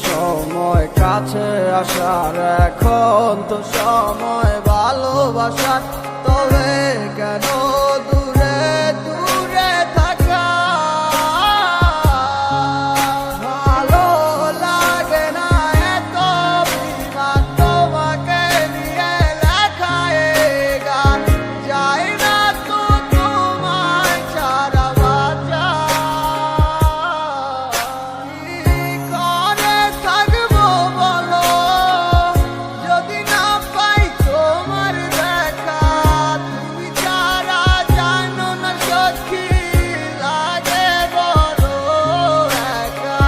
সময় কাছে আসার, এখন তো সময় ভালোবাসার। তবে কেন দূরে দূরে থাকা? ভালো লাগে না এত বিমান, তোমাকে নিয়ে লেখা এই গান। যাই না তো তোমায় ছাড়া বাঁচা। কি করে থাকবো বলো যদি না পাই তোমার দেখা? তুমি ছাড়া জানো না সখী লাগে বড় একা।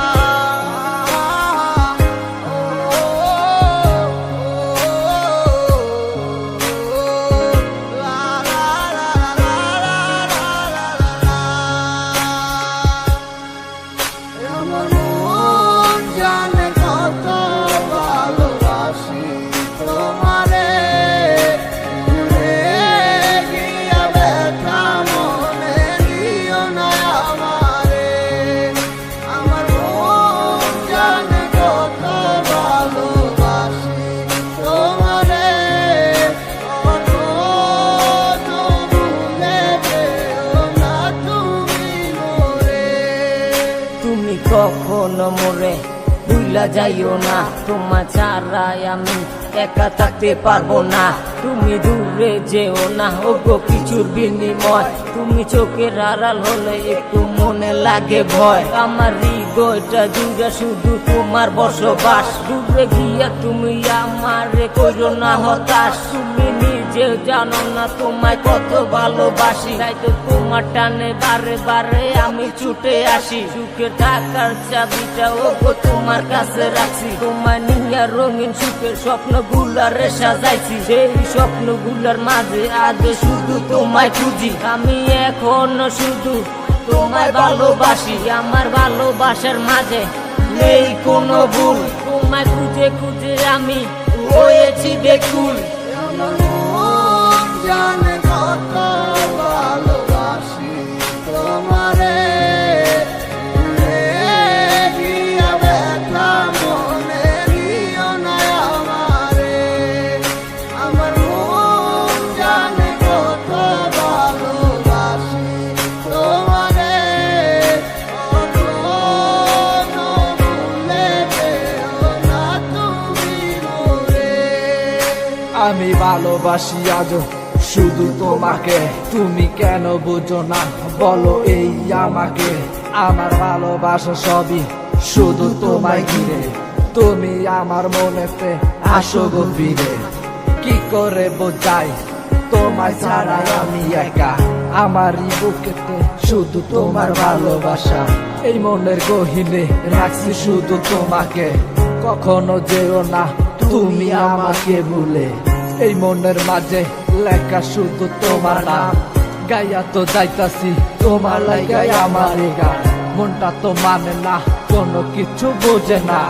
আমার মন জানে কত ভালোবাসি তোমারে, ভুলে গিয়া ব্যথা মনে দিও না আমারে। আমার মন জানে কত ভালোবাসি তোমারে, কখনো ভুলে যেও না তুমি মোরে। তুমি কখনো মোরে ভুলা যাইও না, তোমার ছাড়াই আমি একা থাকতে পারবো না। তুমি দূরে যেও না ওগো কিছুর বিনিময়, তুমি চোখের আড়াল হলে একটু মনে লাগে ভয়। আমার হৃদয়টা জুড়ে শুধু তোমার বসবাস, দূরে গিয়া তুমি আমারে কইরো না হতাশ। তুমি নিজে জানো না তোমায় কত ভালোবাসি, তাই তো তোমার টানে বারে বারে আমি ছুটে আসি। সুখে থাকার চাবিটা ওগো তোমার কাছে রাখছি, তোমায় নিয়ে রঙিন সুখের স্বপ্নগুলারে সাজাইছি। সেই স্বপ্নগুলার মাঝে আজ শুধু তোমায় খুঁজি, আমি এখনো শুধু তোমায় ভালোবাসি। আমার ভালোবাসার মাঝে নেই কোনো ভুল, তোমায় খুঁজে খুঁজে আমি হয়েছি বেকুল। আমার মন জানে কত ভালোবাসি তোমারে, ভুলে গিয়া ব্যথা মনে দিও না আমারে। আমার মন জানে কত ভালোবাসি তোমারে, কখনো ভুলে যেও না তুমি মোরে। আমি ভালোবাসি আজও শুধু তোমাকে, তুমি কেন বুঝো না বলো এই আমাকে? আমার ভালোবাসা সবই শুধু তোমায় ঘিরে, তুমি আমার মনেতে আসো গো ফিরে। কি করে বোঝাই তোমায় ছাড়া আমি একা, আমারই বুকেতে শুধু তোমার ভালোবাসা। এই মনের গহীনে রাখছি শুধু তোমাকে, কখনো যেও না তুমি আমাকে ভুলে। এই মনের মাঝে লেখা শুধু তোমার নাম, গাইয়া তো যাইতাছি তোমার লাগাই আমার গান। মনটা তো মানে না কোনো কিছু বোঝে না,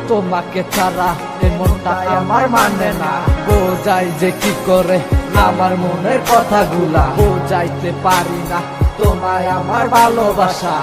তোমাকে ছাড়া এই মনটা আমার মানে না। বোঝাই যে কি করে আমার মনের কথাগুলা, বোঝাইতে পারি না তোমায় আমার ভালোবাসা।